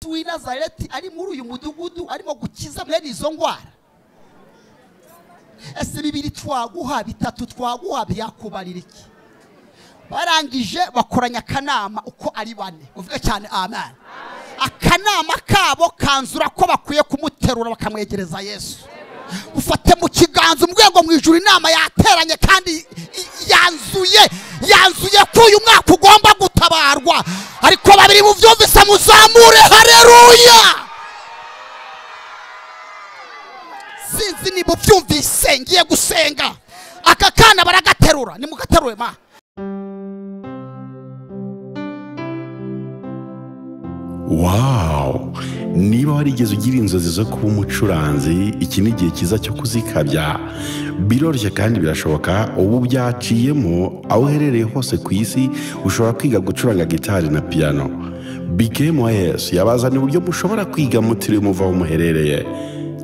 Yesu w'i Nazareti ari muri uyu mudugudu arimo gukiza mwene izo ngwara. Ese bibiri twaguha bitatu twaguha byakubarira iki? Barangije bakoranya akanama uko ari bane. Uvuge cyane amen. Akanama kabo kanzura ko bakwiye kumuterura bakamwegereza Yesu. Ufate mu kiganza umwego mu ijuru inama yateranye kandi yanzuye ko uyu mwaka ugomba gutabarwa. Ariko babiri mu byumvise muzamure haleluya. Sinzi niba byumvise ngiye gusenga. Aka kana baragaterura ni mugateruwe ma. Wow, niba warigeze ugira inzozi zo kuba umucuranzi, iki ni igihe cyiza cyo kuzikabya. Biroroshye kandi birashoboka, ubu byaciyemo aho uherereye hose ku isi ushobora kwiga gucuranga gitari na piano. BKMYS yabazaniye uburyo mushobora kwiga mutiriwe muva aho muherereye.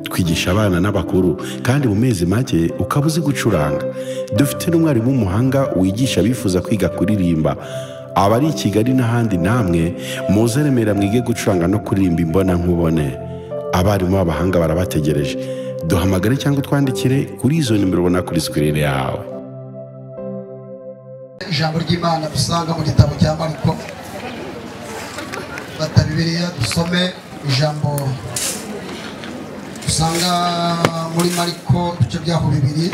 Twigisha abana n'abakuru kandi mu mezi make ukaba uzi gucuranga. Dufite n'umwarimu w'umuhanga wigisha abifuza kwiga kuririmba. Abari i Kigali n'ahandi namwe muze Remera mwige gucuranga no kuririmba imbona nkubone. Abarimu b'abahanga barabategereje. Duhamagare cyangwa twandikire kuri izo nimero ubona kuri screen yawe. Ijambo ry'Imana dusanga mu gitabo cya Mariko. Bata Bibiliya dusome ijambo dusanga muri Mariko ibice byaho bibiri.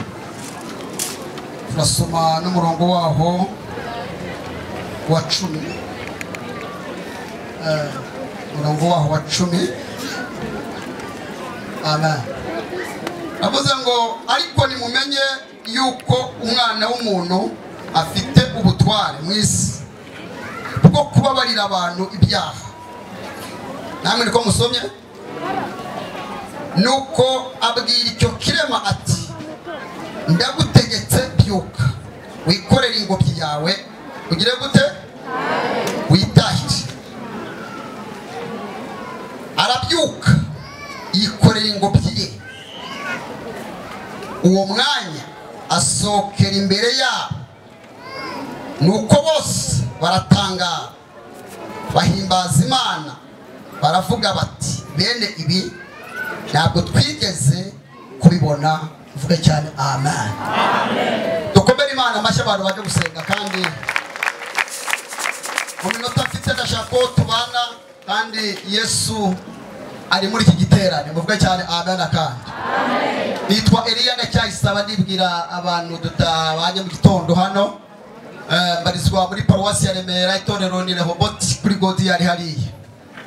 Turasoma n'umurongo waho wa 10. Umurongo waho wa 10. Amen. Avuze ngo ariko nimumenye yuko umwana w'umuntu afite ubutware mu isi bwo kubabarira abantu ibyaha. Namwe niko musomye? Nuko abwira icyo kirema ati ndagutegetse byuka wikorera ingobyi yawe ugire gute witahire. Arabyuka yikorera ingobyi ye. Uwo mwanya asokera imbere yabo, nuko bose baratangara bahimbaza Imana baravuga bati bene ibi ntabwo twigeze kubibona. Uvuge cyane amen. Dukomere Imana amashyi abantu baje gusenga kandi mu minota mfite ndashaka ko tubana kandi Yesu ari muri iki giterane. Muvuge cyane amen kandi. Nitwa Eliya ndacyayisaba nibwira abantu tutabanye mu gitondo hano. Barizwa muri paruwasi ya Remera itorero ni Rehoboth kuri Godi yari hariya.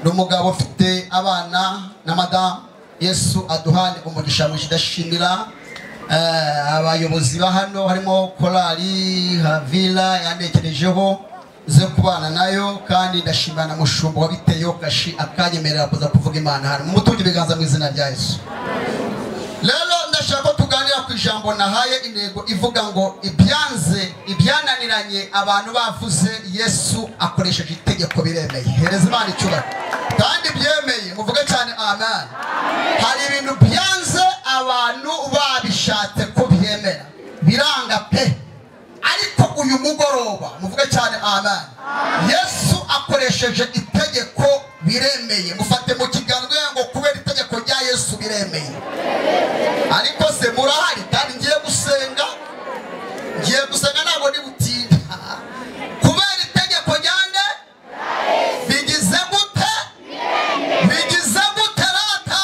N'umugabo ufite abana na madame. Yesu aduhane umugisha mwishidashimira abayobozi ba hano harimo korali Havila yanekerejeho ze kubana nayo kandi ndashimana mushumba wabiteyo gashi akanyemerera kuza kuvuga Imana hano mu mutungi biganza mu izina rya Yesu. Lelo ndashaka tuganira ku ijambo nahaye intego ivuga ngo ibyananiranye abantu bavuze Yesu akoresheje itegeko biremeye. Hereza Imana icyubahiro kandi byemeye. Muvuge cyane amen. Hari ibintu byanze abantu babishatse ko byemera biranga pe, ariko uyu mugoroba muvuge cyane amen. Yesu akoresheje itegeko biremeye. Mufate mu kiganza ngo kubera itegeko rya Yesu biremeye. Ariko se murahari kandi ngiye gusenga ntabwo ni butinda. Kubera itegeko ryande bigize gute? Bigize gute rata?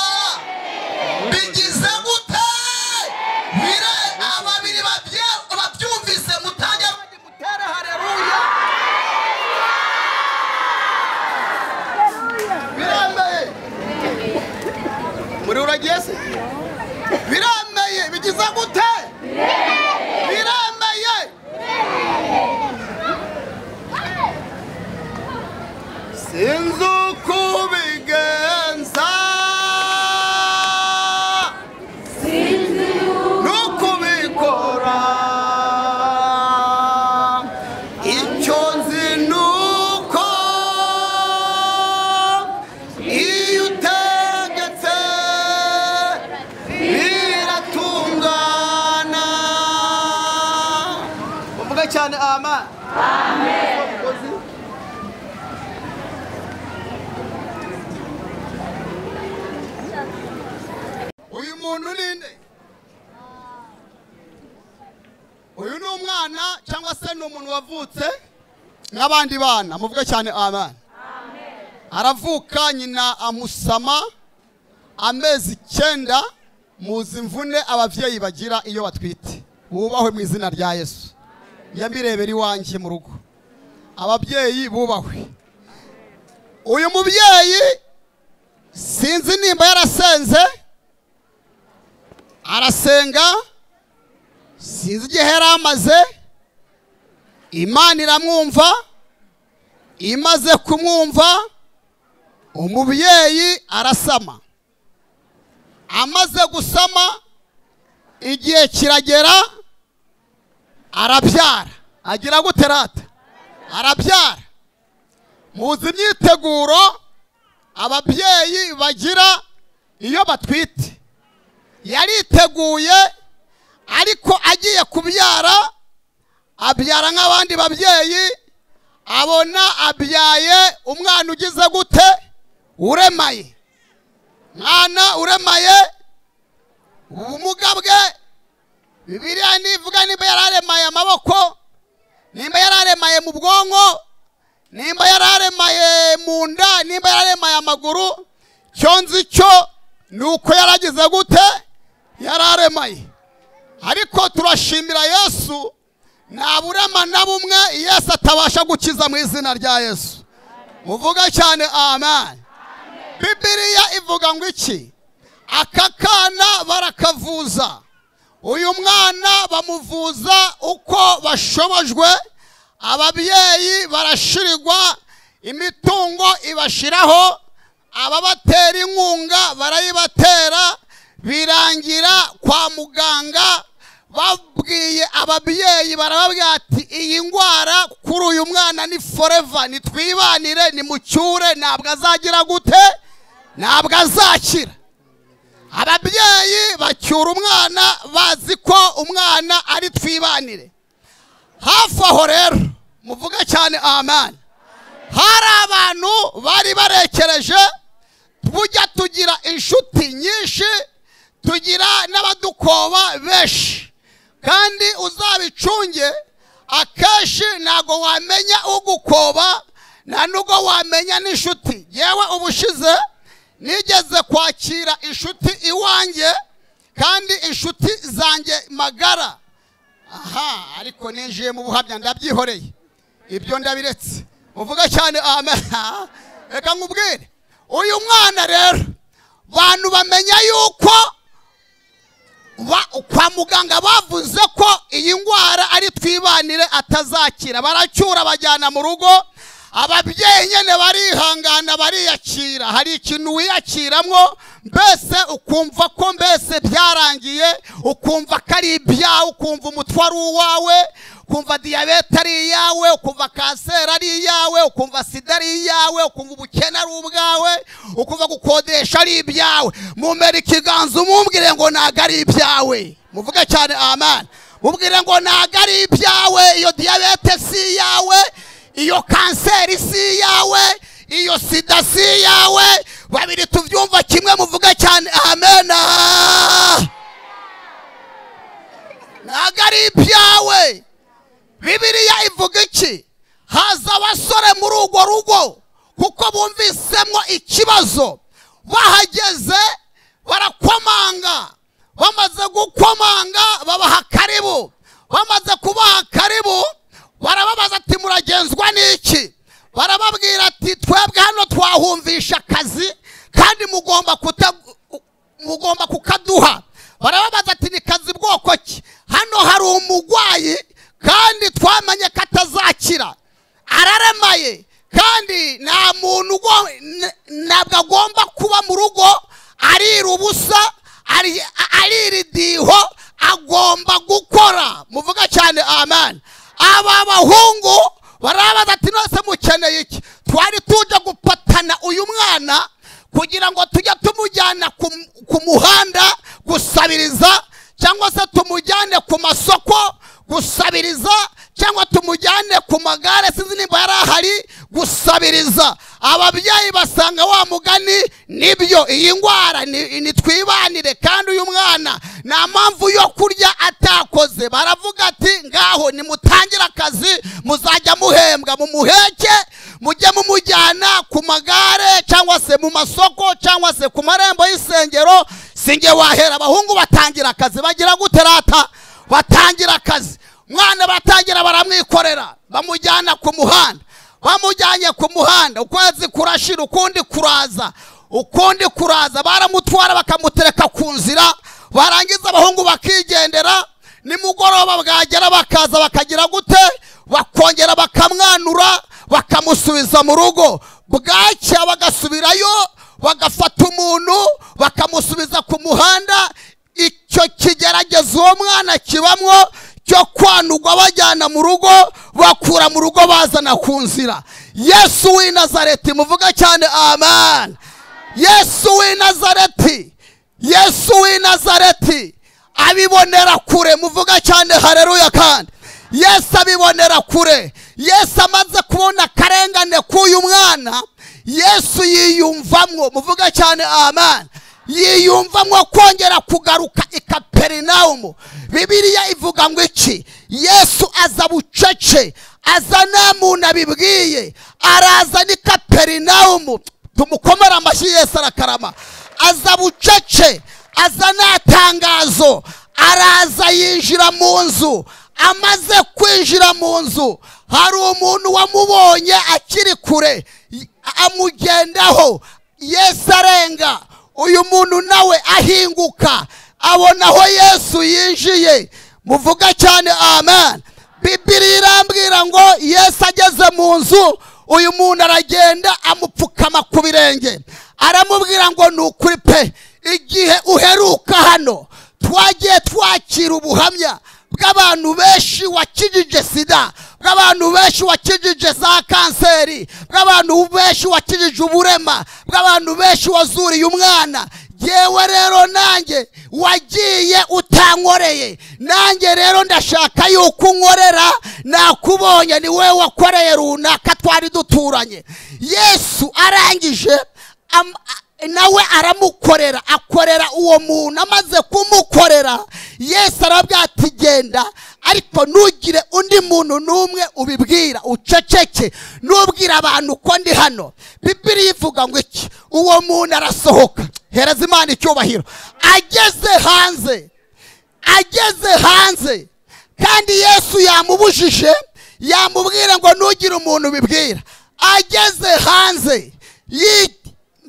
Bigize gute? Bire ababiri babyumvise mutajya mutere haleluya. Biremeye. Muri uragiye se? Biremeye bigize gute? Biremeye. Sinzi kubigenza, sinzi nukubikora, icyo nzi nuko iyo utegetse biratungana. Muvuge cyane amen. Amen. muntu ninde? Uyu ni umwana cyangwa se ni umuntu wavutse nk'abandi bana? Muvuge cyane amen. Aravuka, nyina amusama amezi 9. Muzi imvune abavyeyi bagira iyo batwite. Bubahwe mu izina rya Yesu. Yabirebera iwanjye mu rugo. Ababyeyi bubahwe. Uyu mubyeyi sinzi nimba yarasenze, arasenga, sinzi igihe yaramaze. Imana iramwumva, imaze kumwumva umubyeyi arasama. Amaze gusama igihe kiragera, arabyara. Agira gute rata? Arabyara. Muzi imyiteguro ababyeyi bagira iyo batwite. Yariteguye, ariko agiye kubyara, abyara nk'abandi babyeyi, abona abyaye umwana ugize gute? Uremaye. Mwana uremaye, ubumuga bwe Bibiliya nivuga nimba yararemaye amaboko, nimba yararemaye mu bwonko, nimba yararemaye mu nda, nimba yararemaye amaguru. Cyo nzi cyo nuko yaragize gute? Yararemaye. Ariko turashimira Yesu, nta burema na bumwe Yesu atabasha gukiza mu izina rya Yesu. Muvuga cyane amen. Bibiliya ivuga ngo iki? Aka kana barakavuza. Uyu mwana bamuvuza uko bashobojwe. Ababyeyi barashirigwa, imitungo ibashiraho, ababatera inkunga barayibatera. Birangira kwa muganga babwiye ababyeyi, barababwira ati iyi ngwara kuri uyu mwana ni forever, ni twibanire, ni mucyure, ntabwo azagira gute? Ntabwo azakira. Ababyeyi bacyura umwana bazi ko umwana ari twibanire. Hafi aho rero, muvuge cyane amen, hari abantu bari barekereje. Tujya tugira inshuti nyinshi, tugira n'abadukoba benshi, kandi uzabicunge. Akenshi ntago wamenya ugukoba, nta nubwo wamenya n'inshuti. Yewe ubushize nigeze kwakira inshuti iwanjye, kandi inshuti zanjye magara. Ariko ninjiye mu buhamya ndabyihoreye, ibyo ndabiretse. Muvuga cyane amen. Reka nkubwire, uyu mwana rero bantu bamenya yuko kwa muganga bavuze ko iyi ngwara ari twibanire, atazakira. Baracyura bajyana mu rugo. Ababyeyi nyene barihangana, bariyakira. Hari ikintu wiyakiramwo mbese ukumva ko mbese byarangiye, ukumva ko ari ibyawe, ukumva umutwaro uwawe, ukumva diyabete ari iyawe, ukumva kanseri ari iyawe, ukumva sida ari iyawe, ukumva ubukene ari ubwawe, ukumva gukodesha ari ibyawe. Mumere ikiganza umumbwire ngo ntago ari ibyawe. Muvuge cyane amen. Mubwire ngo ntago ari ibyawe. Iyo diyabete si iyawe, iyo kanseri si iyawe, iyo sida si iyawe. Babiri tuvyumva kimwe, muvuge cyane amen. Ntago ari ibyawe. Bibiliya ivuga iki? Haza abasore muri urwo rugo kuko bumvisemo ikibazo. Bahageze barakomanga. Bamaze gukomanga babaha karibu. Bamaze kubaha karibu, barababaza ati muragenzwa n'iki? Barababwira ati twebwe hano twahumvisha akazi, kandi mugomba kukaduha. Barababaza ati ni kazi bwoko ki? Hano hari umugwayi, kandi twamenye ko atazakira, araremaye, kandi nta muntu ntabwo agomba kuba mu rugo arira ubusa, arira idiho, agomba gukora. Muvuga cyane amen. Aba bahungu barabaza ati nose mukeneye iki? Twari tuje gupatana uyu mwana kugira ngo tujye tumujyana ku muhanda gusabiriza, cyangwa se tumujyane ku masoko gusabiriza, cyangwa tumujyane ku magare, sinzi nimba yari ahari gusabiriza. ababyeyi basanga wa mugani nibyo, iyi ndwara ni twibanire, kandi uyu mwana nta mpamvu yo kurya atakoze. Baravuga ati ngaho nimutangire akazi, muzajya muhembwa, mumuheke, mujye mumujyana ku magare cyangwa se mu masoko cyangwa se ku marembo y'isengero. Singe wahera abahungu batangira akazi, bagira gute rata? Batangira akazi. Mwana batangira baramwikorera, bamujyana ku muhanda. Bamujyanye ku muhanda, ukwezi kurashira, ukundi kuraza, baramutwara bakamutereka ku nzira. Barangiza abahungu bakigendera, nimugoroba bwagera bakaza bakagira gute? Bakongera bakamwanura, bakamusubiza mu rugo. Bwacya bagasubirayo, bagafata umuntu bakamusubiza ku muhanda. Icyo kigerageza uwo mwana kibamwo cyo kwanugwa bajyana mu rugo, bakura mu rugo bazana ku nzira. Yesu w'i Nazareti, muvuga cyane amen. Yesu w'i Nazareti, Yesu w'i Nazareti abibonera kure, muvuga cyane haleluya. Kandi Yesu abibonera kure. Yesu amaze kubona akarengane k'uyu mwana, Yesu yiyumvamwo, muvuga cyane amen, yiyumvamwo kongera kugaruka i Kaperinaumu. Bibiliya ivuga ngo iki? Yesu aza bucece, aza nta muntu abibwiye, araza ni Kaperinaumu. Tumukomera amashyi, Yesu arakarama. Aza bucece, aza nta tangazo, araza yinjira mu nzu. Amaze kwinjira mu nzu, hari umuntu wamubonye akiri kure, amugendaho. Yesu arenga, uyu muntu nawe ahinguka, abona aho Yesu yinjiye. Muvuga cyane amen. Bibiliya irambwira ngo Yesu ageze mu nzu, uyu muntu aragenda amupfukama ku birenge, aramubwira ngo ni ukuri pe, igihe uheruka hano twagiye twakira ubuhamya bw'abantu benshi wakijije sida, bw'abantu benshi wakijije za kanseri, bw'abantu benshi wakijije uburema, bw'abantu benshi wazuriye umwana. Yewe rero nanjye wagiye utankoreye, nanjye rero ndashaka yuko unkorera. Nakubonye ni wewe wakoreye runaka twari duturanye. Yesu arangije nawe aramukorera, akorera uwo muntu. Amaze kumukorera, Yesu arabwira ati genda, ariko ntugire undi muntu n'umwe ubibwira, uceceke, nubwira abantu ko ndi hano. Bibiliya ivuga ngo iki? Uwo muntu arasohoka, hereza Imana icyubahiro. Ageze hanze, kandi Yesu yamubujije, yamubwira ngo ntugire umuntu ubibwira. Ageze hanze,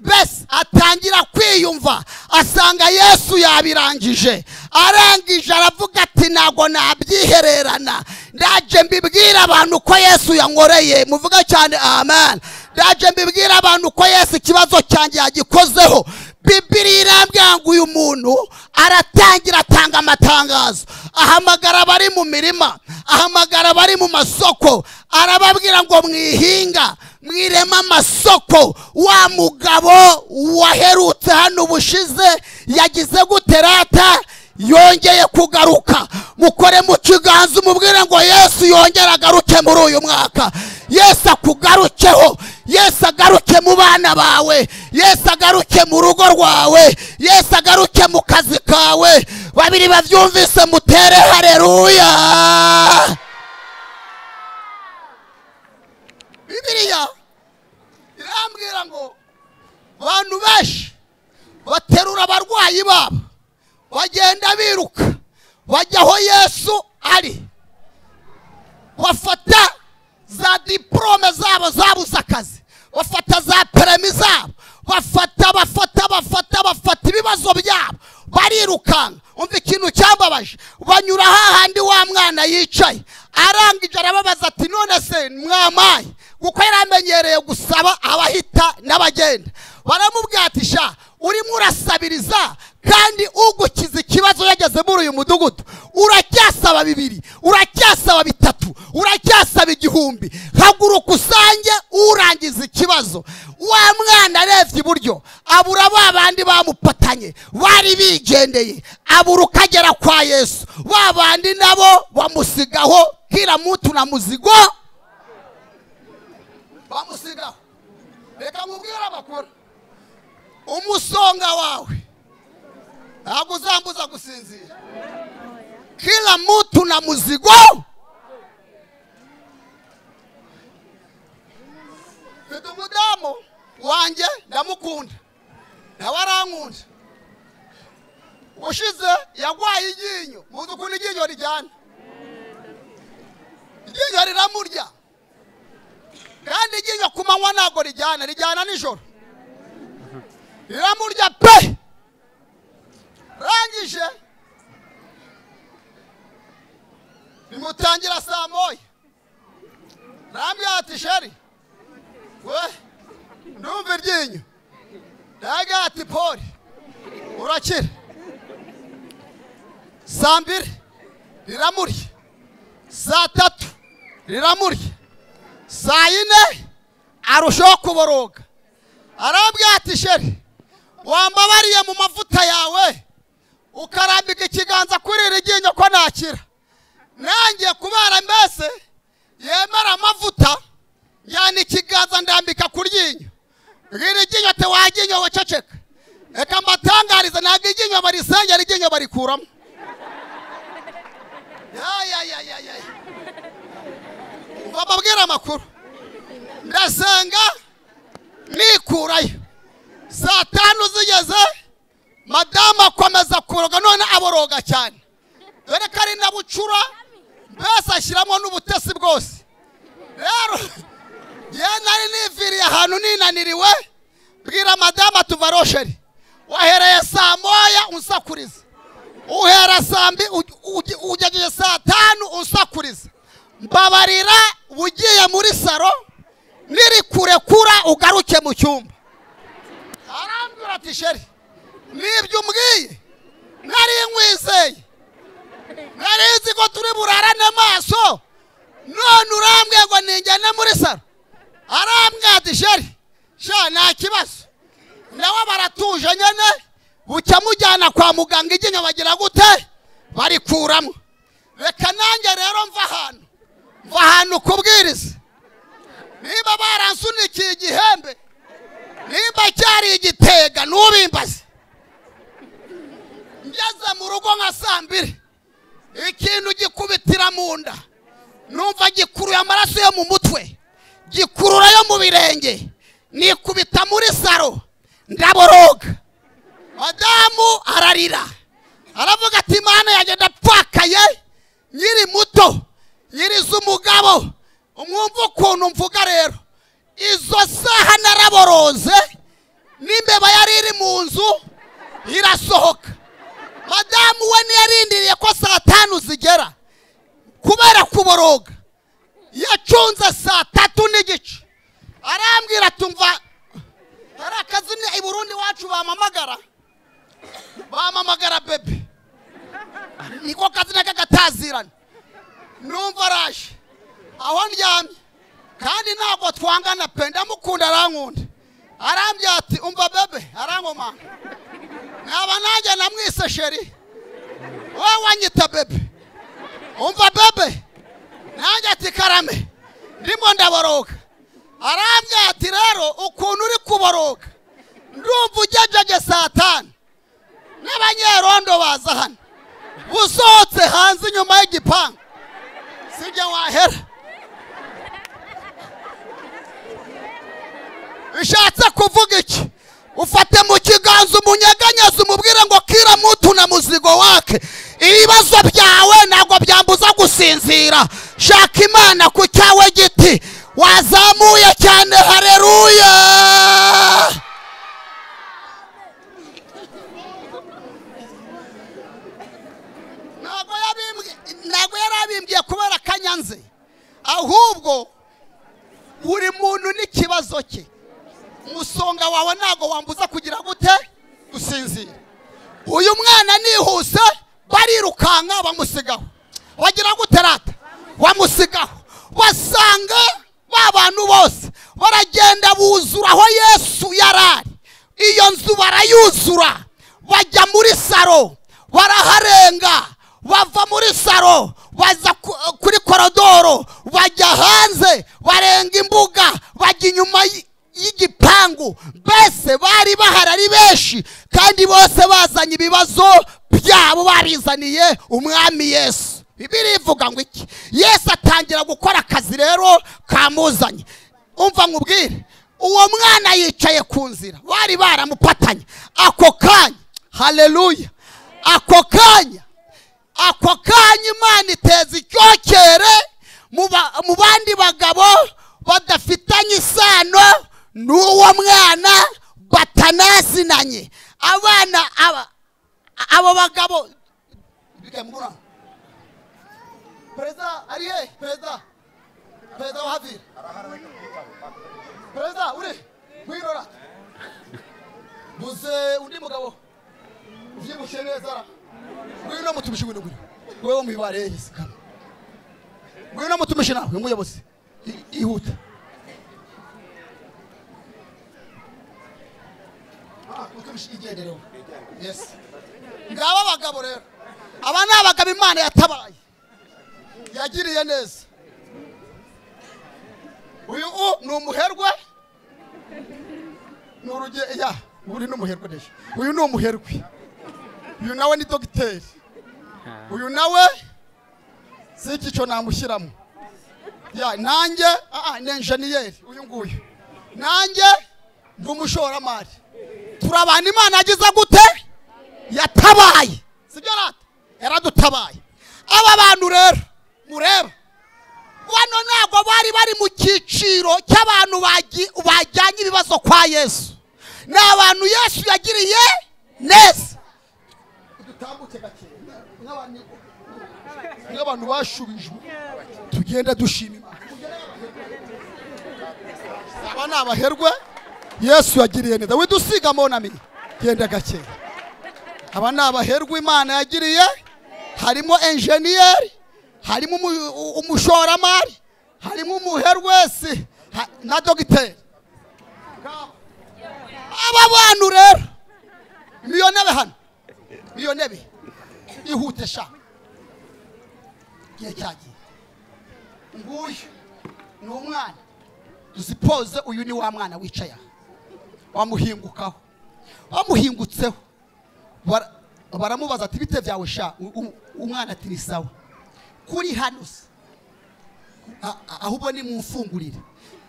bese atangira kwiyumva, asanga Yesu yabirangije. Arangije aravuga ati ntago nabyihererana, ndaje mbibwira abantu ko Yesu yankoreye. Muvuga cyane amen. Ndaje mbibwira abantu ko Yesu ikibazo cyanjye yagikozeho. Bibiliya irambwira ngo uyu muntu aratangira atanga amatangazo, ahamagara abari mu mirima, ahamagara abari mu masoko, arababwira ngo mwihinga, mwirema amasoko. Wa mugabo waherutse hano ubushize yagize gute rata? Yongeye kugaruka. Mukore mu kiganza umubwire ngo Yesu yongera agaruke muri uyu mwaka. Yesu akugarukeho, Yesu agaruke mu bana bawe, Yesu agaruke mu rugo rwawe, Yesu agaruke mu kazi kawe. Babiri bavyumvise mutere haleluya. Bibiliya irambwira ngo abantu benshi baterura abarwayi babo, bagenda biruka bajya aho Yesu ari, bafata za diplome zabo zabuze akazi, bafata za peremi zabo, bafata ibibazo byabo, barirukanga. Umva ikintu cyambabaje, banyura hahandi wa mwana yicaye, arangije arababaza ati none se mwamaye? Kuko yaramenyereye gusaba abahita n'abagenda. Baramubwira ati sha, urimo urasabiriza kandi ugukiza ikibazo yageze muri uyu mudugudu, uracyasaba 2, uracyasaba 3, uracyasaba 1000. Haguruka usange urangiza ikibazo. Wa mwana arevye iburyo, abura babandi bamupatanye bari bigendeye, abura ukagera kwa Yesu. Babandi nabo bamusigaho, kila mtu na muzigo bamusigaho. reka mubwire amakuru. Umusonga wawe ntabwo uzambuza gusinzira. Kila mtu na muzigo. Mfite umudamu wanjye ndamukunda, nawe arankunda. Ushize yagwaye iryinyo, muzi ukuntu iryinyo rijyana. Iryinyo riramurya, kandi iryinyo ku manywa ntabwo rijyana nijoro. Riramurya pe. Rangije bimutangira saa moya. Rambya ati sheri, we ndumva iryinyo. Ndaga ati pori urakira. Saa 2 riramurya, saa 3 riramurya, saa 4 arushaho kuboroga. Arambya ati sheri, wambabariye mu mavuta yawe ukarambika ikiganza kuri iri ryinyo ko nakira. Nanjye kubara mbese yemera amavuta, yani ikiganza ndambika ku ryinyo. Iri ryinyo te waginyo waceceka. Eka mbatangariza ntabwo iryinyo barisengera, iryinyo barikuramo. Ya. Bababwira amakuru. Ndasenga nikurayo. Saa 5 zigeze, madamu akomeza kuroga, none aboroga cyane. Dore kari na bucura, mbese ashyiramo n'ubutesi bwose. Rero nari niviriye ahantu ninaniriwe, bwira madamu tuvarosheri. Wahereye saa 1 unsakuriza. Uhera saa 2 ugejeje saa 5 unsakuriza. Mbabarira ugiye muri saro, niri kurekura ugaruke mu cyumba. Arambwira ati sheri, nibyo umbwiye nari nkwizeye, nari nzi ko turi burarane amaso, none urambwiye ngo ninjyane muri saro. Arambwira ati sheri, sha nta kibazo. Nawe baratuje nyene, bucya mujyana kwa muganga iryinyo bagira gute barikuramo. Reka nanjye rero mva ahantu kubwiriza. Niba baransunikiye igihembe, nimba cyari igitega n'ubimbaze. Ngeze mu rugo nka saa 2, ikintu gikubitira mu nda, numva gikuruye amaraso yo mu mutwe, gikurura yo mu birenge, nikubita muri saro, ndaboroga. Madamu ararira, aravuga ati Mana yanjye ndapfakaye, nyiri muto, nyiriza umugabo. Umwumva ukuntu mvuga rero, izo saha naraboroze, n'imbeba yari iri mu nzu irasohoka. Madamu we ntiyarindiriye ko saa 5 zigera, kubera kuboroga yacunze saa 3 n'igice. Arambwira tumva hari akazi i Burundi wacu bamamagara bebe, niko kazi n'akagatazirana. Numva araje aho ndyamye, kandi ntabwo twangana pe, ndamukunda arankunda. Arambya ati umva bebe, arangoma naba nanjye namwise sheri, wowe wanyita bebe. Umva bebe, nanjye ati karame, ndimo ndaboroga. Arambya ati rero ukuntu uri kuboroga, ndumva ugejeje saa 5 n'abanyerondo baza hano, usohotse hanze inyuma y'igipangu, sijya wahera. Bishatse kuvuga iki? Ufate mu kiganza umunyeganyeza, umubwire ngo kila mtu na muzigo wake. Ibibazo byawe ntabwo byambuza gusinzira. Shaka Imana ku cyawe giti, wazamuye cyane. Haleluya. Ntabwo yarabimbwiye kubera kanyanze, ahubwo buri muntu n'ikibazo cye. Umusonga wawe ntabwo wambuza kugira gute gusinzira. Uyu mwana nihuse barirukanka bamusigaho, wagira gute rata wamusigaho. Basanga babantu bose baragenda buzura aho Yesu yarari. Iyo nzu barayuzura, bajya muri saro baraharenga, bava muri saro baza kuri korodoro, bajya hanze barenga imbuga, bajya inyuma y'igipangu, mbese bari bahari ari benshi kandi bose bazanye ibibazo byabo babizaniye umwami Yesu. Bibiliya ivuga ngo iki? Yesu atangira gukora akazi rero kamuzanye. Umva nkubwire, uwo mwana yicaye ku nzira, bari baramupatanye. Ako kanya, haleluya, ako kanya Imana iteza icyokere mu bandi bagabo badafitanye isano n'uwo mwana, batanazinanye. Abana abo bagabo bikemura. Perezida ari he? Perezida wa Havira. Perezida uri kwirora. Buze undi mugabo uvyibushe neza. Ngwino mutumishi ngwino. Wewe umibare yese kama. Ngwino mutumishi nawe umuyobozi. Ihuta. Mutumishi igendere. Yes. Ngaba bagabo rero. Aba ni abagabo Imana yatabaye. Yagiriye neza. Uyu ni umuherwe. Nuruge ya, uri n'umuherwe desha. Uyu ni umuherwe. Uyu nawe ni dogiteri. Uyu nawe si ikico namushyiramo. Ya nanjye ni engineer uyu nguyu. Nanjye nd'umushoramari. Turabana Imana yagize gute? Yatabaye. Sibyo rata? Yaradutabaye. Aba bantu rero mureba. Wano ntabwo bari mu cyiciro cy'abantu bajyanye ibibazo kwa Yesu. Ni abantu Yesu yagiriye neza. Dutambutse gake. N'abantu bashubijwe. Tugenda dushima Imana. Aba ni abaherwe Yesu yagiriye neza. Widusiga monami. Genda gake. Aba ni abaherwe Imana yagiriye. Harimo engineer, harimo umushoramari, harimo umuherwe wese na dogiteri. Aba bantu rero miliyonebe hano, miliyonebe ihute sha gihe cyagiye. Nguyu ni umwana, tuzipoze uyu ni wa mwana wicaye wamuhingukaho, wamuhingutseho. Baramubaza ati bite byawe sha? Umwana ati ni sawa. Kuri hano ahubwo ni mumfungurire.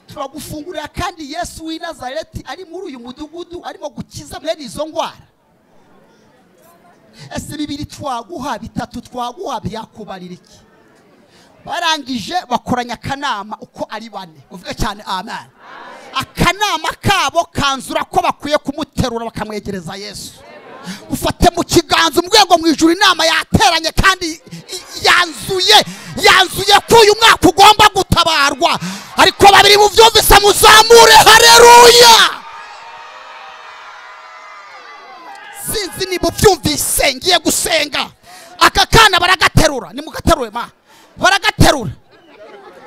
Turagufungurira kandi Yesu w'i Nazareti ari muri uyu mudugudu arimo gukiza mwene izo ngwara. Ese bibiri twaguha, bitatu twaguha, byakubarira iki? Barangije bakoranya akanama uko ari bane. Uvuge cyane amen. Akanama kabo kanzura ko bakwiye kumuterura bakamwegereza Yesu. Ufate mu kiganza umwego mu ijuru, inama yateranye kandi yanzuye ko uyu mwaka ugomba gutabarwa. Ariko babiri mu byumvise muzamure haleluya. Sinzi ni bubyumvise ngiye gusenga. Aka kana baragaterura, ni mugaterure ma. Baragaterura.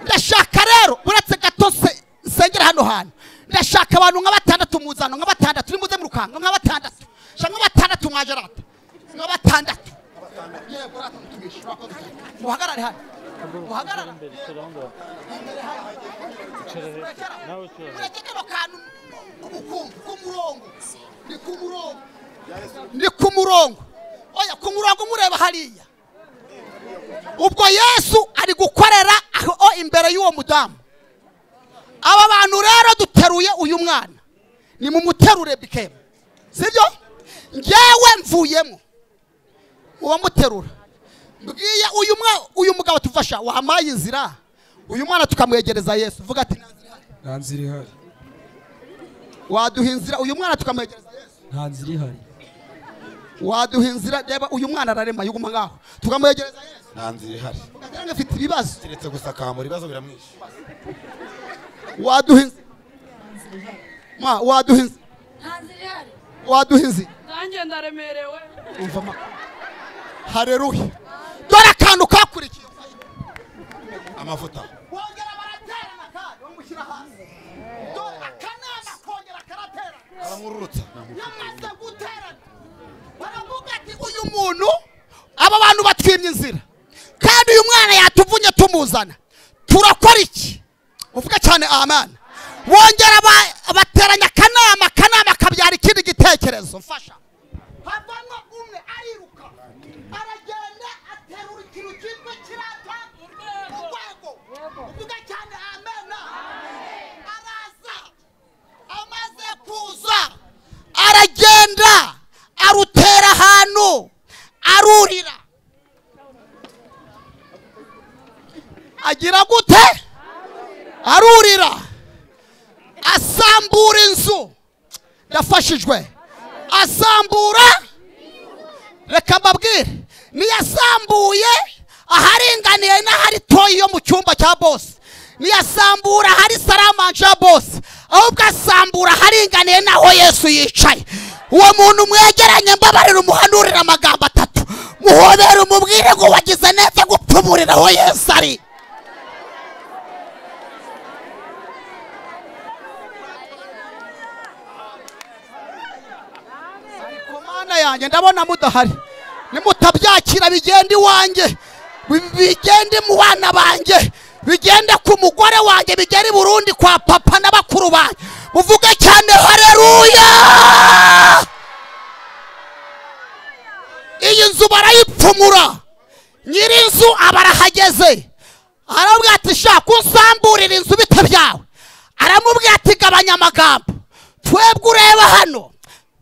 Ndashaka rero uretse gatose nsengera hano hano. Ndashaka abantu nka batandatu muzano, nka batandatu nimuze mu rukanga, nka batandatu. Shanga batandatu mwajarata. Nka batandatu. Yego ratumisha bakoze. Muhagarare hano. Muhagarara. Murekero kanu kumurongo. Ni kumurongo. Oya kumurongo mureba hariya. Ubwo Yesu ari gukorera aho imbere y'uwo mudamu. Aba bantu rero duteruye uyu mwana. Ni mu muterure bikema. Sibyo? Ngewe mvuyemo. Uwo muterura. Mbwiye uyu mugabo tufasha wamaye inzira. Uyu mwana tukamwegereza Yesu. Vuga ati nta nzira ihari. Waduha inzira uyu mwana tukamwegereza Yesu. Nta nzira ihari. Waduha inzira, reba uyu mwana ararema yuguma ngaho. Tukamwegereza Yesu. Nta nzira ihari. Ugatanga afite ibibazo. Kiretse gusakamura ibibazo biramwishe. Waduha inzira. Waduha inzira. Nta nzira ihari. Waduha inzira. Nanjye ndaremerewe. Umva ma. Haleluya. Dore akantu kakurikiye. Amavuta. Wongera baraterana kandi bamushyira hasi. Dore akanama kongera karaterana. Aramururutsa. Yamaze guterana. Baravuga ati uyu muntu aba bantu batwimye inzira. Kandi uyu mwana yatuvunye tumuzana. Turakora iki? Uvuga cyane amen. bongera bateranya akanama kabyara ikindi gitekerezo. Mfasha. Havamo umwe ariruka aragenda aterura ikintu cyitwa kirata urwego. Uvuga cyane amena. Araza amaze kuza aragenda arutera ahantu arurira. Agira gute? Arurira asambura inzu. Yafashijwe asambura. Reka mbabwire niyasambuye aharinganiye n'ahari toyi yo mu cyumba cya boss. Niyasambura ahari saramanje ya boss. Ahubwo asambura aharinganiye naho Yesu yicaye. Uwo muntu mwegeranye mbabarira umuhanurira amagambo 3. Muhobera umubwire ngo wagize neza gupfumurira aho Yesu ari. Yanjye ndabona mudahari. Nimutabyakira bigenda iwanjye, bigende mu bana banjye, bigenda ku mugore wanjye, bigera i Burundi kwa papa n'abakuru banjye. Muvuge cyane haleluya. Iyi nzu barayipfumura. Nyiri inzu abarahageze. Arabwira ati shaka unsamburira inzu bite byawe. Aramubwira ati gabanya amagambo. Twebwe ureba hano.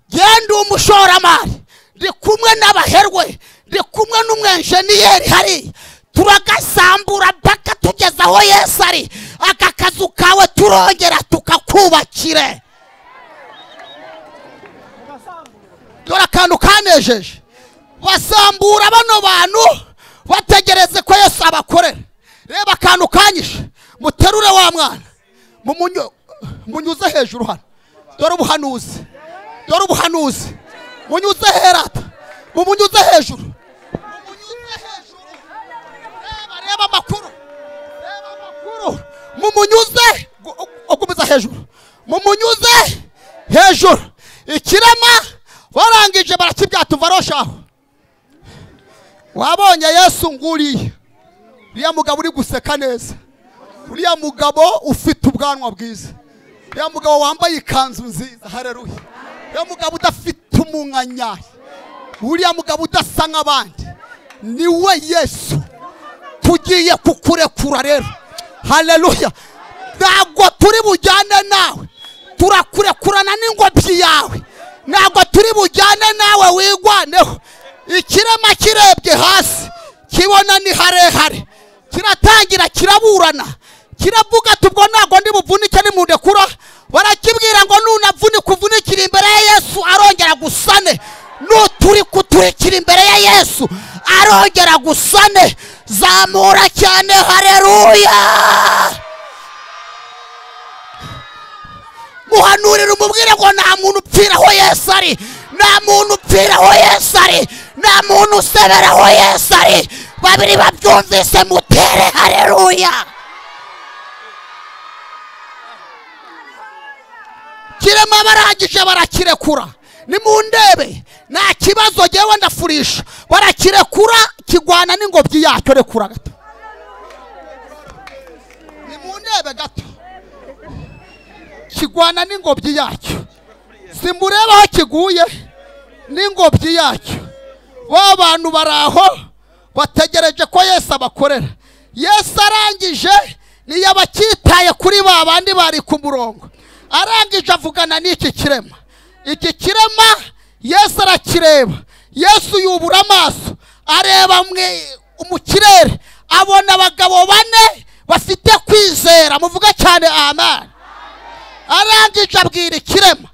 Genda umushoramari. Ndi kumwe n'abaherwe. Ndi kumwe n'umwenjeniyeri hari. Turagasambura mpaka tugeza aho Yesu ari. Aka kazu kawe turongera tukakubakire. Dore akantu kanejeje. Basambura bano bantu bategereze ko Yesu abakorera. Reba akantu kanyishe. Muterure wa mwana. Munyuze hejuru hano. Dore ubuhanuzi. Dore ubuhanuzi. Munyuze herata. Munyuze hejuru. Munyuze hejuru. Reba makuru. Reba makuru. Mumunyuze okubiza hejuru. Mumunyuze hejuru. Ikirema warangije barakibyata varoshaho. Wabonye Yesu nguriye. Uriya mugabo uri guseka neza. Uriya mugabo ufite ubwanwa bwiza. Uriya mugabo wambaye ikanzu nziza. Haleluya. Uriya mugabo udafite umunkanyari. Uriya mugabo udasa nk'abandi. Niwe Yesu. Tugiye kukurekura rero. Haleluya. Ntabwo turi bujyane nawe. Turakurekurana n'ingobyi yawe. Ntabwo turi bujyane nawe wigwaneho. Ikirema kirebye hasi kibona ni harehare. Kiratangira kiraburana. Kiravuga tubwo ntabwo ndi buvunike ni mundekura. Barakibwira ngo nunavunika uvunikira imbere ya Yesu arongera gusane. Nuturi kuturikira imbere ya Yesu arongera gusane. Zamura cyane haleluya. Muhanurira umubwire ngo nta muntu upfira aho Yesu ari. Nta muntu upfira aho Yesu ari. Nta muntu usebera aho Yesu ari. Babiri babyumvise mutere haleluya. Kirema barangije barakirekura. Ni mu ndebe nta kibazo jewe ndafurisha. Barakirekura kigwana n'ingobyi yacyo rekura gato. Ni mu ndebe gato. Kigwana n'ingobyi yacyo. Simureba aho kiguye n'ingobyi yacyo. Wa bantu baraho bategereje ko Yesu abakorera. Yesu arangije ni yabakitaye kuri ba bandi bari ku murongo. Arangije avugana n'iki kirema. Iki kirema Yesu arakireba. Yesu yubura amaso areba mu kirere abona abagabo 4 bafite kwizera. Muvuga cyane amen. Arangije abwira ikirema.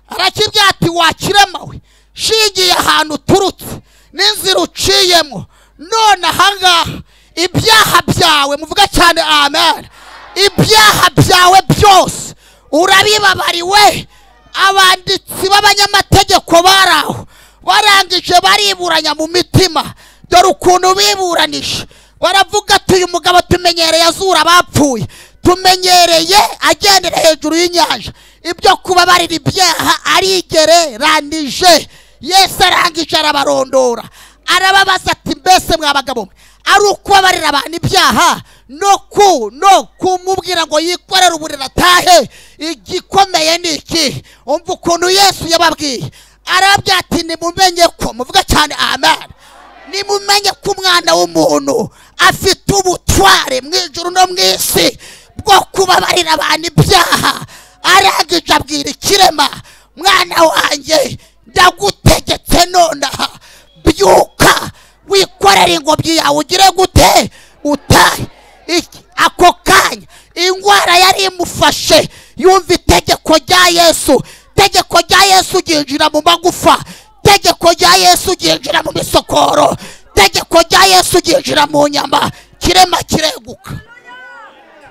Arakibwira ati wakirema we. Shigiye ahantu turutse n'inzira uciyemo. None ahangaha ibyaha byawe. Muvuga cyane amen. Ibyaha byawe byose urabibabariwe. Abanditsi b'abanyamategeko baraho barangije bariburanya mu mitima. Dore ukuntu biburanisha. Baravuga ati uyu mugabo tumenyereye azura abapfuye. Tumenyereye agendera hejuru y'inyanja. Ibyo kubabarira ibyaha arigereranije. Yesu arangije arabarondora. Arababaza ati mbese mwabagabo ari ukubabarira abantu ibyaha no kumubwira ngo yikorere uburiri atahe. Igikomeye ni iki? Umva ukuntu Yesu yababwiye, arababwira ati nimumenye ko, muvuga cyane amen, nimumenye ko umwana w'umuntu afite ubutware mu ijuru no mu isi bwo kubabarira abantu ibyaha. Arangije abwira ikirema, mwana wanjye ndagutegetse nonaha, byuka wikorere ingobyi yawe ugire gute utahe. Ako kanya indwara yari imufashe, yumva itegeko rya Yesu. Itegeko rya Yesu ryinjira mu magufa, itegeko rya Yesu ryinjira mu misokoro, itegeko rya Yesu ryinjira mu nyama. Kirema kireguka.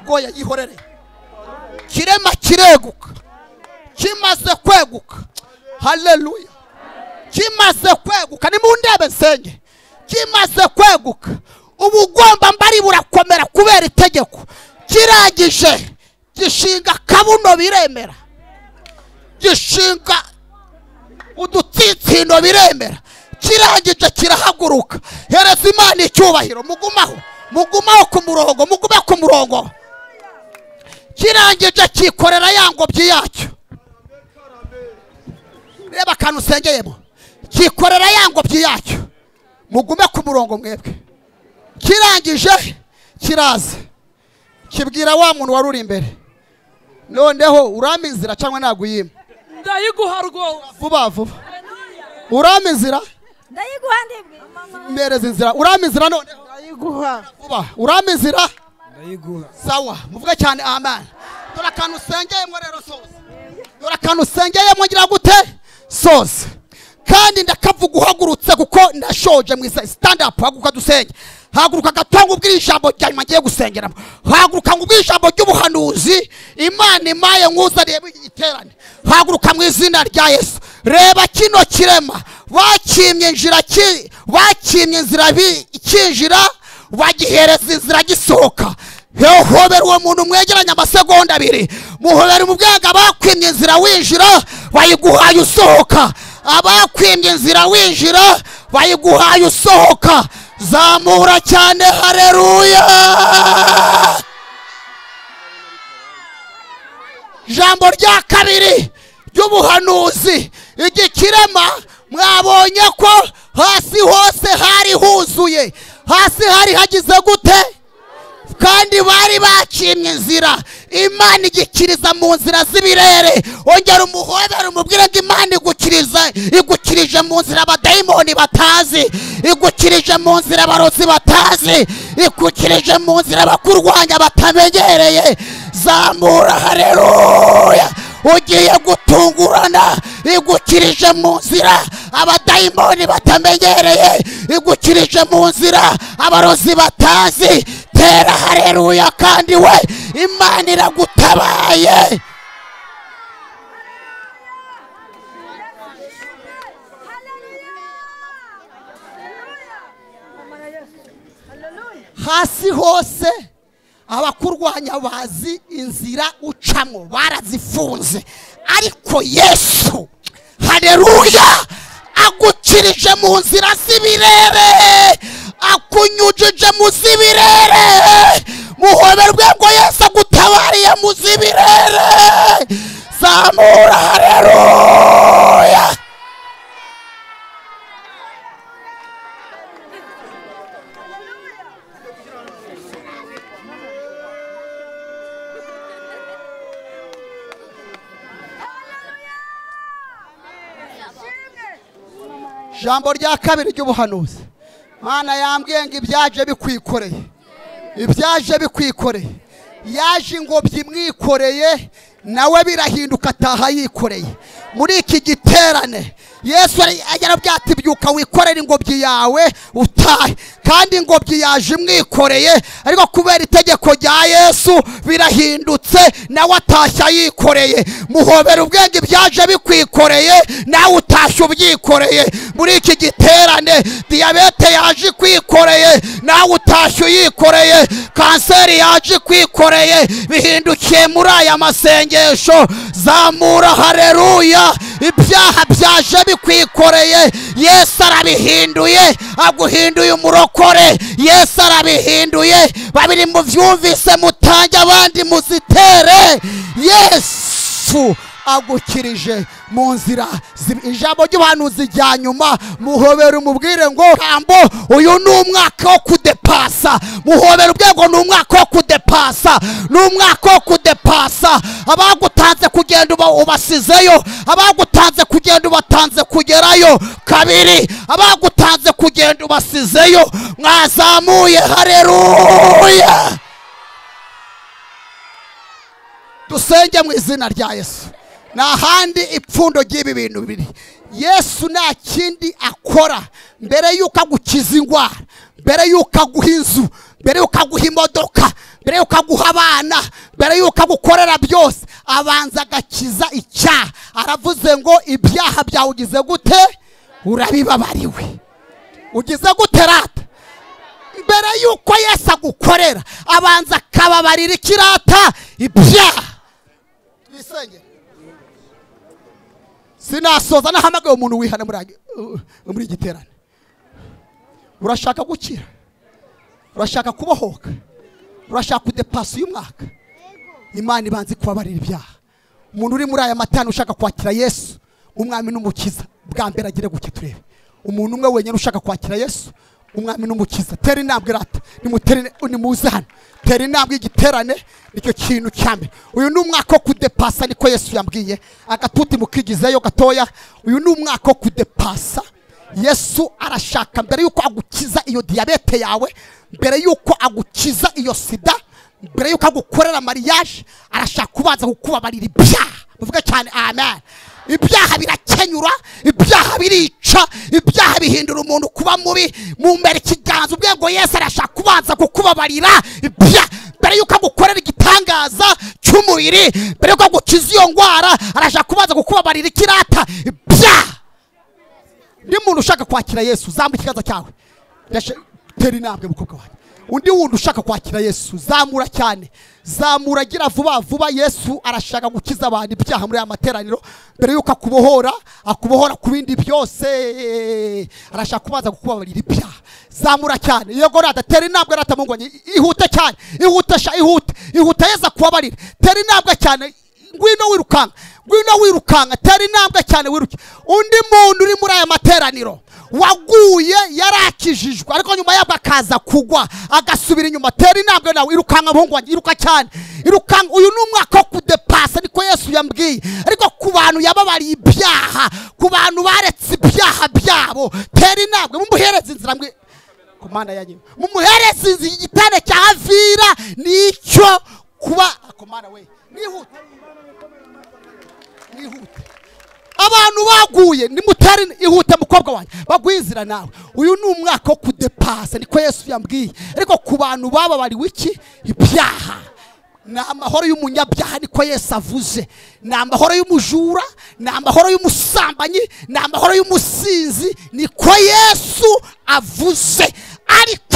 Goya yihorere. Kirema kireguka. Kimaze kweguka, haleluya, kimaze kweguka, nimundebe nsenge, kimaze kweguka, ubugomba mbari burakomera kubera itegeko. Kirangije gishinga kabuno biremera, gishinga udutsinsino biremera. Kirangije kirahaguruka. Hereza Imana icyubahiro. Mugumaho ku murongo, mugume ku murongo. Kirangije kikorera ya ngobyi yacyo. Reba akantu usengeyemo, kikorera ya ngobyi yacyo. Mugume ku murongo mwebwe. Kirangije kiraza kibwira wa muntu wari uri imbere, noneho urama inzira cyangwa naguyima? Ndayiguha rwo. Vuba urama inzira? Ndayiguha ndibwe. Mbereza inzira. Urama inzira noneho? Ndayiguha. Vuba urama inzira? Ndayiguha. Sawa, muvuge cyane amen. Dore akantu usengeyemo rero soze. Dore akantu usengeyemo ngira gute soze. Kandi ndakavuga uhagurutse kuko ndashoje mu stand up. Haguruka dusenge. Haguruka gatanga ubwira ijambo ryanyuma ngiye gusengeramo. Haguruka ngubwira ijambo ry'ubuhanuzi Imana imaye nkuzariye mu giterane. Haguruka mu izina rya Yesu. Reba kino kirema, bakimye inzira ikinjira, bagihereza inzira gisohoka. Hobera uwo muntu mwegeranya amasegonda 2. Muhobera mu bwaga bakwimye inzira winjira, bayiguhaye usohoka. Abakwimye inzira winjira, bayiguhaye usohoka. Zamura cyane, haleluya. Jambo rya kabiri ry'ubuhanuzi, igikirema mwabonye ko hasi hose hari huzuye, hasi hari hagize gute, kandi bari bakimye inzira. Imana igikiriza mu nzira z'ibirere. Ongera umuhobera umubwire ngo Imana igukirije mu nzira abadayimoni batazi, igukirije mu nzira abarozi batazi, igukirije mu nzira abakurwanya batamenyereye. Zamura, haleluya. Ugiye gutungurana, igukirije mu nzira abadayimoni batamenyereye, igukirije mu nzira abarozi batazi. Tera haleluya, kandi we Imana iragutabaye. Hasi hose abakurwanya bazi inzira ucamo, barazifunze, ariko Yesu haleluya agukirije mu nzira z'ibirere, akunyujije mu z'ibirere. Muhoberwe ngo Yesu agutabariye mu z'ibirere. Zamura, haleluya. Jambo rya kabiri ry'ubuhanuzi, Mana yambwiye ngo ibyaje bikwikoreye, ibyaje bikwikoreye. Yaje ingobyi mwikoreye, nawe birahinduka ataha yikoreye. Muri iki giterane Yesu yarabwiye ati byuka wikorere ingobyi yawe utahe. Kandi ingobyi yaje imwikoreye, ariko kubera itegeko rya Yesu birahindutse, nawe atashya yikoreye. Muhobera ubwenge ibyaje bikwikoreye, nawe utashya ubyikoreye. Muri iki giterane diyabete yaje kwikoreye, nawe utashya uyikoreye. Kanseri yaje kwikoreye, bihindukiye muri aya masengesho. Zamura, haleluya. ibyaha byaje bikwikoreye Yesu arabihinduye aguhinduye umurokore Yesu arabihinduye babiri muvyumvise mutange abandi muzitere Yesu agukirije mu nzira ijambo ry'ubuhanuzi rya nyuma muhobera umubwire ngo hambo uyu ni umwaka wo kudepasa muhobera ubwego ni umwaka wo kudepasa ni umwaka wo kudepasa abagutanze kugenda ubasizeyo abagutanze kugenda ubatanze kugerayo kabiri abagutanze kugenda ubasizeyo mwazamuye haleluya dusenge mu izina rya Yesu n'ahandi ipfundo ry'ibi bintu biri Yesu nta kindi akora mbere yuko agukiza ingwara mbere yuko aguha inzu mbere yuko aguha imodoka mbere yuko aguha abana mbere yuko agukorera byose abanza agakiza icyaha aravuze ngo ibyaha byawe ugize gute urabibabariwe ugize gute rata mbere yuko Yesu agukorera abanza akababarira ikirata ibyaha bisenge sinasoza nahamagaye umuntu wihana muri igiterane urashaka gukira urashaka kubohoka urashaka kudepasa uyu mwaka Imana ibanze kubabarira ibyaha umuntu uri muri aya matano ushaka kwakira Yesu umwami n'umukiza bwa mbere agire guke turebe umuntu umwe wenyine ushaka kwakira Yesu umwami n'umukiza tera intambwe rata ni muze hano tera intambwe igiterane nicyo kintu cyambe uyu ni umwaka wo kudepasa niko Yesu yambwiye agatuti mukigizeyo gatoya uyu ni umwaka wo kudepasa Yesu arashaka mbere yuko agukiza iyo diabete yawe mbere yuko agukiza iyo sida mbere yuko agukorera mariage arashaka kubanza kukubabarira ibyaha muvuga cyane amen ibyaha birakenyura ibyaha birica ibyaha bihindura umuntu kuba mubi mu mbere ikiganza ubwego Yesu arashaka kubanza kukubabarira ibyaha mbere yuko agukorera igitangaza cy'umubiri mbere yuko agukiza iyo ngwara arashaka kubanza kukubabarira ikirata ibyaha ndi muntu ushaka kwakira Yesu zambuka ikiganza cyawe tera intambwe mukobwa wanjye undi wundi ushaka kwakira Yesu zamura cyane zamura gira vuba vuba Yesu arashaka gukiza abantu ibyaha muri aya materaniro mbere yuko akubohora ku bindi byose arashaka kubanza kukubabarira ibyaha zamura cyane yego rata tera intambwe rata mungwanye ihute cyane ihute Yesu kubabarira tera intambwe cyane ngwino wirukanga tera intambwe cyane wiruke undi muntu uri muri aya materaniro waguye yarakijijwe ariko nyuma yabwo akaza kugwa agasubira inyuma tera intambwe nawe irukanga muhungu wanjye iruka cyane irukanga uyu ni umwaka wo kudepasa niko Yesu yambwiye ariko ku bantu yababariye ibyaha ku bantu baretse ibyaha byabo tera intambwe mumuhereze inzira mwe komanda yanyu mumuhereze inzira igitane cya Havira nicyo kuba komanda we nihute abantu baguye nimutari ihute mukobwa wanjye bagwizira nawe uyu ni umwaka wo kudepasa niko Yesu yambwiye ariko ku bantu bababariwe iki ibyaha na amahoro y'umunyabyaha niko Yesu avuze na amahoro y'umujura na amahoro y'umusambanyi na amahoro y'umusinzi niko Yesu avuze ariko